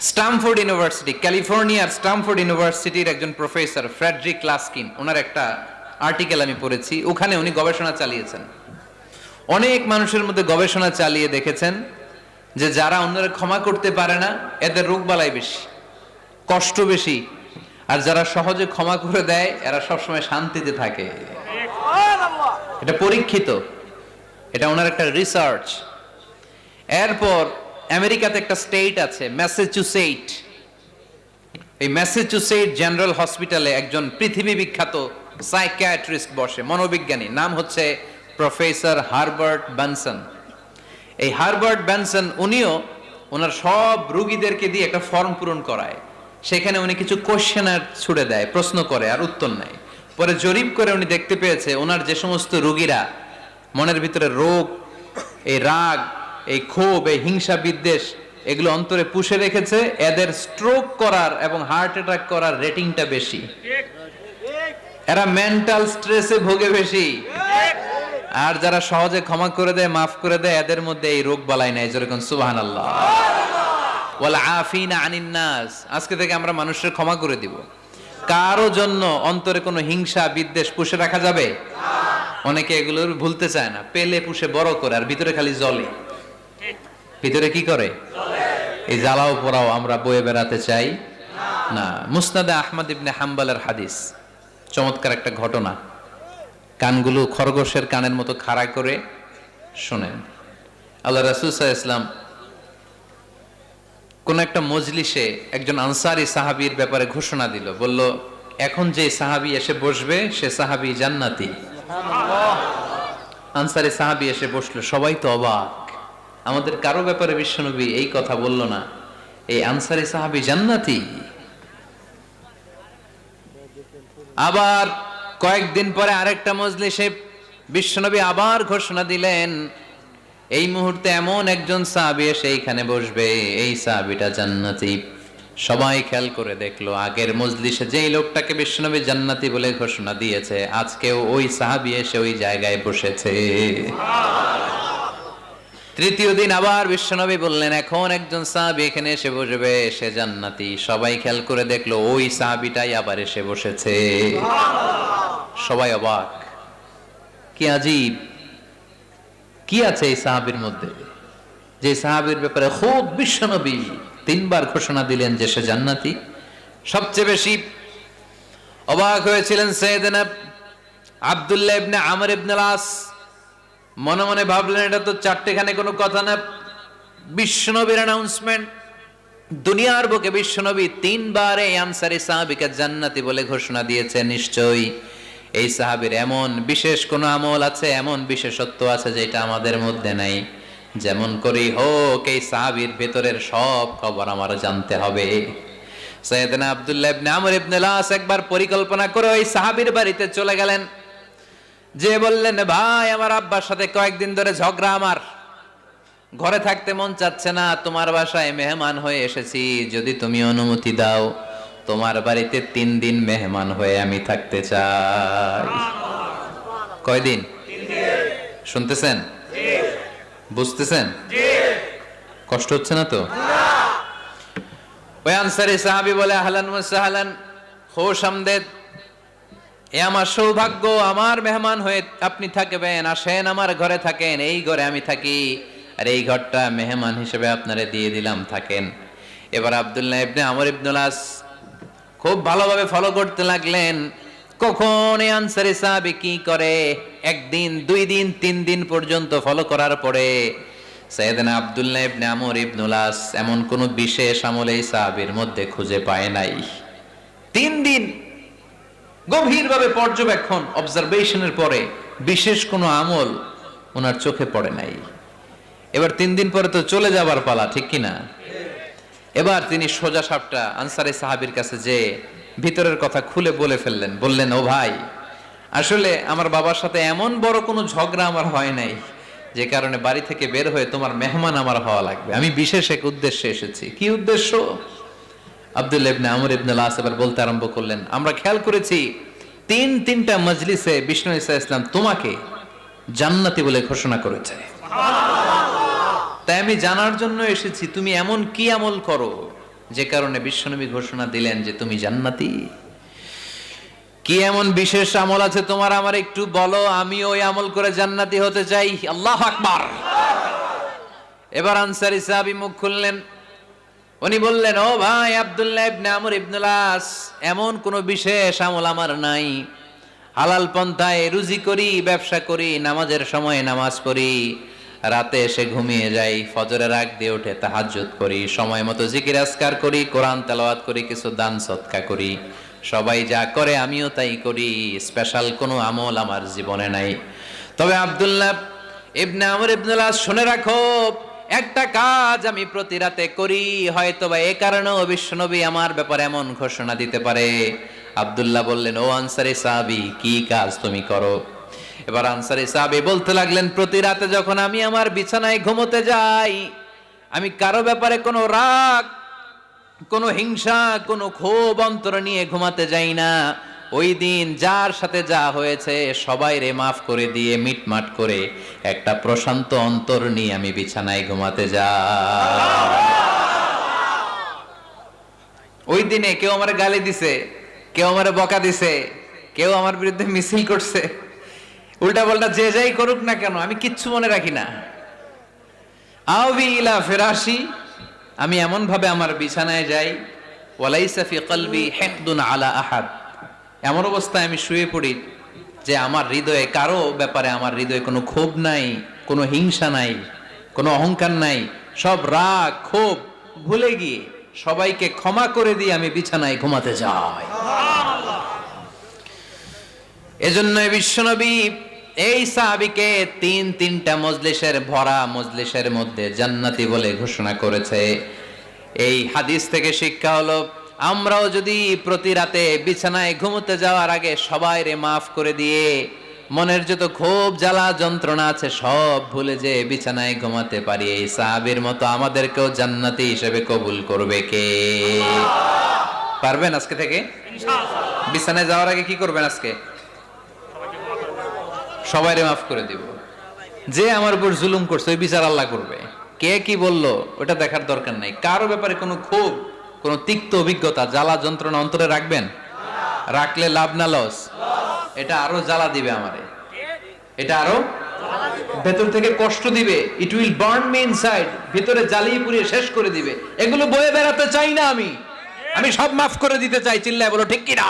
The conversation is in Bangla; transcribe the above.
স্টামফোর্ড ইউনিভার্সিটি, ক্যালিফোর্নিয়ার স্টামফোর্ড ইউনিভার্সিটির একজন প্রফেসর ফ্রেডরিক লাস্কিন, ওনার একটা আর্টিকেল আমি পড়েছি। ওখানে উনি গবেষণা চালিয়েছেন, অনেক মানুষের মধ্যে গবেষণা চালিয়ে দেখেছেন যে যারা অন্যরা ক্ষমা করতে পারে না এদের রোগবালাই বেশি, কষ্ট বেশি, আর যারা সহজে ক্ষমা করে দেয় এরা সবসময় শান্তিতে থাকে। এটা পরীক্ষিত, এটা ওনার একটা রিসার্চ। এরপর আমেরিকাতে একটা স্টেট আছে ম্যাসাচুসেট, এই ম্যাসাচুসেট জেনারেল হসপিটালে একজন পৃথিবী বিখ্যাত সাইকিয়াট্রিস্ট বসে, মনোবিজ্ঞানী, নাম হচ্ছে প্রফেসর হারবার্ট বেনসন। এই হারবার্ট বেনসন উনিও ওনার সব রোগীদেরকে দিয়ে একটা ফর্ম পূরণ করায়, সেখানে উনি কিছু কোশ্চেনার ছুড়ে দেয়, প্রশ্ন করে আর উত্তর নেয়। পরে জরিপ করে উনি দেখতে পেয়েছে ওনার যে সমস্ত রোগীরা মনের ভিতরে রোগ, এই রাগ, এই ক্ষোভ, এই হিংসা বিদ্বেষ এগুলো অন্তরে পুষে রেখেছে, এদের স্ট্রোক করার এবং হার্ট অ্যাটাক করার রেটিংটা বেশি, এরা মেন্টাল স্ট্রেসে ভোগে বেশি। আর যারা সহজে ক্ষমা করে দেয়, মাফ করে দেয়, এদের মধ্যে এই রোগ বালাই নাই। যেরকম সুবহানাল্লাহ, ওয়াল আফিনা আনিন নাস, আজকে থেকে আমরা মানুষের ক্ষমা করে দিব। কারো জন্য অন্তরে কোনো হিংসা বিদ্বেষ পুষে রাখা যাবে না। অনেকে এগুলো ভুলতে চায় না, পেলে পুষে বড় করে আর ভিতরে খালি জ্বলে। ভিতরে কি করে? এই জ্বালাও পোড়াও আমরা বয়ে বেড়াতে চাই না। মুসনাদে আহমদ ইবনে হাম্বলের হাদিস, চমৎকার একটা ঘটনা, কানগুলো খরগোশের কানের মতো খাড়া করে শোনেন। আল্লাহ রাসূল সাল্লাল্লাহু আলাইহি ওয়াসাল্লাম কোন একটা মজলিসে একজন আনসারী সাহাবীর ব্যাপারে ঘোষণা দিল, বলল এখন যে সাহাবী এসে বসবে সে সাহাবী জান্নাতি। আনসারী সাহাবী এসে বসলো, সবাই তো অবাক, আমাদের কারো ব্যাপারে বিশ্বনবী এই কথা বলল না, এই আনসারী সাহাবী জান্নাতি। আবার কয়েকদিন পরে আরেকটা মজলিসে বিশ্বনবী আবার ঘোষণা দিলেন, এই মুহূর্তে এমন একজন সাহাবী এসে এইখানে বসবে, এই সাহাবীটা জান্নাতি। সবাই খেয়াল করে দেখলো, আগের মজলিসে যেই লোকটাকে বিশ্বনবী জান্নাতি বলে ঘোষণা দিয়েছে, আজকেও ওই সাহাবী এসে ওই জায়গায় বসেছে। তৃতীয় দিন আবার বিশ্বনবী বললেন, এখন একজন সাহাবী এখানে এসে বসবে, সে জান্নাতি। সবাই খেয়াল করে দেখলো, ওই সাহাবীটাই আবার এসে বসেছে। সবাই অবাক, কি আজীব, কি আছে এই সাহাবীর মধ্যে, যে সাহাবীর ব্যাপারে খুব বিশ্বনবী তিনবার ঘোষণা দিলেন যে সে জান্নাতি। সবচেয়ে বেশি অবাক হয়েছিলেন সাইয়েদনা আব্দুল্লাহ ইবনে আমর ইবনে আস। মনে মনে ভাবলেন, এটা তো চারটেখানে কোনো কথা না, বিশ্বনবীর অ্যানাউন্সমেন্ট। দুনিয়ার বুকে বিশ্বনবী তিনবার এই আনসারী সাহাবীকে জান্নাতি বলে ঘোষণা দিয়েছে, নিশ্চয়ই এই সাহাবীর এমন বিশেষ কোন আমল আছে, এমন বিশেষত্ব আছে যেটা আমাদের মধ্যে নাই। যেমন করেই হোক এই সাহাবীর ভেতরের সব খবর আমার জানতে হবে। সাইয়েদনা আব্দুল্লাহ ইবনে আমর ইবনে আস একবার পরিকল্পনা করে ওই সাহাবীর বাড়িতে চলে গেলেন, যে বললেন, ভাই আমার আব্বার সাথে কয়েকদিন ধরে ঝগড়া, আমার ঘরে থাকতে মন চাচ্ছে না, তোমার বাসায় মেহমান হয়ে এসেছি, যদি তুমি অনুমতি দাও তোমার বাড়িতে 3 দিন মেহমান হয়ে আমি থাকতে চাই। কয়দিন? 3 দিন। শুনতেছেন? বুঝতেছেন? কষ্ট হচ্ছে না তো? ওই আনসারী সাহাবী বলে, আহলান ওয়া সাহলান, খোশ আমদেদ, এ আমার সৌভাগ্য, আমার মেহমান হয়ে আপনি থাকবেন, আসেন আমার ঘরে থাকেন, এই ঘরে আমি থাকি, আর এই ঘরটা মেহমান হিসেবে আপনারে দিয়ে দিলাম, থাকেন। এবার আব্দুল্লাহ ইবনে আমর ইবনে আস খুব ভালোভাবে ফলো করতে লাগলেন, কখন এই আনসারী সাহাবী কি করে। 1 দিন 2 দিন 3 দিন পর্যন্ত ফলো করার পরে সাইয়েদনা আব্দুল্লাহ ইবনে আমর ইবনে আস এমন কোন বিশেষ আমল এই সাহাবীর মধ্যে খুঁজে পায় নাই। 3 দিন গভীরভাবে পর্যবেক্ষণ, অবজারভেশনের পরে বিশেষ কোনো আমল ওনার চোখে পড়ে নাই। এবার 3 দিন পরে তো চলে যাবার পালা, ঠিক কিনা? এবার তিনি সোজা সাপটা আনসারী সাহাবীর কাছে যে ভিতরের কথা খুলে বলে ফেললেন, বললেন, ও ভাই, আসলে আমার বাবার সাথে এমন বড় কোনো ঝগড়া আমার হয় নাই যে কারণে বাড়ি থেকে বের হয়ে তোমার মেহমান আমার হওয়া লাগবে, আমি বিশেষ এক উদ্দেশ্যে এসেছি। কি উদ্দেশ্য? আব্দুল্লাহ ইবনে আমর ইবনে আস এবার বলতে আরম্ভ করলেন, আমরা খেয়াল করেছি 3টা মজলিসে বিষ্ণু ঈসা ইসলাম তোমাকে জান্নাতি বলে ঘোষণা করেছে, তাই আমি জানার জন্য এসেছি তুমি এমন কি আমল করো যে কারণে বিশ্বনবী ঘোষণা দিলেন যে তুমি জান্নাতি। কি এমন বিশেষ আমল আছে তোমার, আমার একটু বলো, আমি ওই আমল করে জান্নাতি হতে চাই। আল্লাহু আকবার। এবার আনসারী সাহাবী মুখ খুললেন। উনি বললেন, ও ভাই আব্দুল্লাহ ইবনে আমর ইবনুল আস, এমন কোন বিশেষ আমল আমার নাই। হালাল পন্থায় রুজি করি, ব্যবসা করি, নামাজের সময় নামাজ পড়ি, রাতে এসে ঘুমিয়ে যাই, ফজরের আগ দিয়ে উঠে তাহাজ্জুদ করি, সময় মতো জিকির আজকার করি, কোরআন তেলাওয়াত করি, কিছু দান সদকা করি। সবাই যা করে আমিও তাই করি, স্পেশাল কোনো আমল আমার জীবনে নাই। তবে আব্দুল্লাহ ইবনে আমর ইবনুল আস, শুনে রাখো, একটা কাজ আমি প্রতি রাতে করি, হয়তোবা এ কারণেও বিশ্বনবী আমার ব্যাপারে এমন ঘোষণা দিতে পারে। আব্দুল্লাহ বললেন, ও আনসারী সাহাবী, কি কাজ তুমি করো? এবার আনসারী সাহাবী বলতে লাগলেন, প্রতি রাতে যখন আমি আমার বিছানায় ঘুমোতে যাই, আমি কারো ব্যাপারে কোনো রাগ, কোনো হিংসা, কোনো ক্ষোভ অন্তরে নিয়ে ঘুমাতে যাই না। ওই দিন যার সাথে যা হয়েছে সবাই রে মাফ করে দিয়ে মিটমাট করে একটা প্রশান্ত অন্তর নিয়ে আমি বিছানায় ঘুমাতে যাই। ওই দিনে কেউ আমার গালি দিছে, কেউ আমার বকা দিছে, কেউ আমার বিরুদ্ধে মিছিল করছে, উল্টা পাল্টা যে যাই করুক না কেন, আমি কিচ্ছু মনে রাখি না। আওবি ইলা ফিরাশি, আমি এমন ভাবে আমার বিছানায় যাই, ওয়ালাইসা ফি কলবি হিকদুন আলা আহাদ, এমন অবস্থায় আমি শুয়ে পড়ি যে আমার হৃদয়ে কারো ব্যাপারে, আমার হৃদয়ে কোনো ক্ষোভ নাই, কোনো হিংসা নাই, কোনো অহংকার নাই, সব রাগ ক্ষোভ ভুলে গিয়ে সবাইকে ক্ষমা করে দিয়ে আমি বিছানায় ঘুমাতে যাই। এজন্য বিশ্বনবী এই সাহাবীকে তিনটা মজলিসের ভরা মজলিসের মধ্যে জান্নাতি বলে ঘোষণা করেছে। এই হাদিস থেকে শিক্ষা হলো, আমরাও যদি প্রতি রাতে বিছানায় ঘুমোতে যাওয়ার আগে সবাই রে মাফ করে দিয়ে মনের যত ক্ষোভ জ্বালা যন্ত্রণা আছে সব ভুলে যে বিছানায় ঘুমাতে পারি, এই সাহাবীর মতো আমাদেরকেও জান্নাতি হিসেবে কবুল করবে কে? পারবেন আজকে থেকে? বিছানায় যাওয়ার আগে কি করবেন? আজকে সবাইরে মাফ করে দিব। যে আমার উপর জুলুম করছে ওই বিচার আল্লাহ করবে। কে কি বললো ওটা দেখার দরকার নাই। কারো ব্যাপারে কোনো ক্ষোভ, কোনো তিক্ত অভিজ্ঞতা, জ্বালা যন্ত্রণা অন্তরে রাখবেন? রাখলে লাভ না লস? এটা আরো জ্বালা দিবে আমারে, এটা আরো ভেতর থেকে কষ্ট দিবে। It will burn me inside, ভিতরে জ্বালিয়ে পুড়িয়ে শেষ করে দিবে। এগুলো বয়ে বেড়াতে চাই না আমি, আমি সব মাফ করে দিতে চাই। চিল্লায় বলো ঠিক কি না?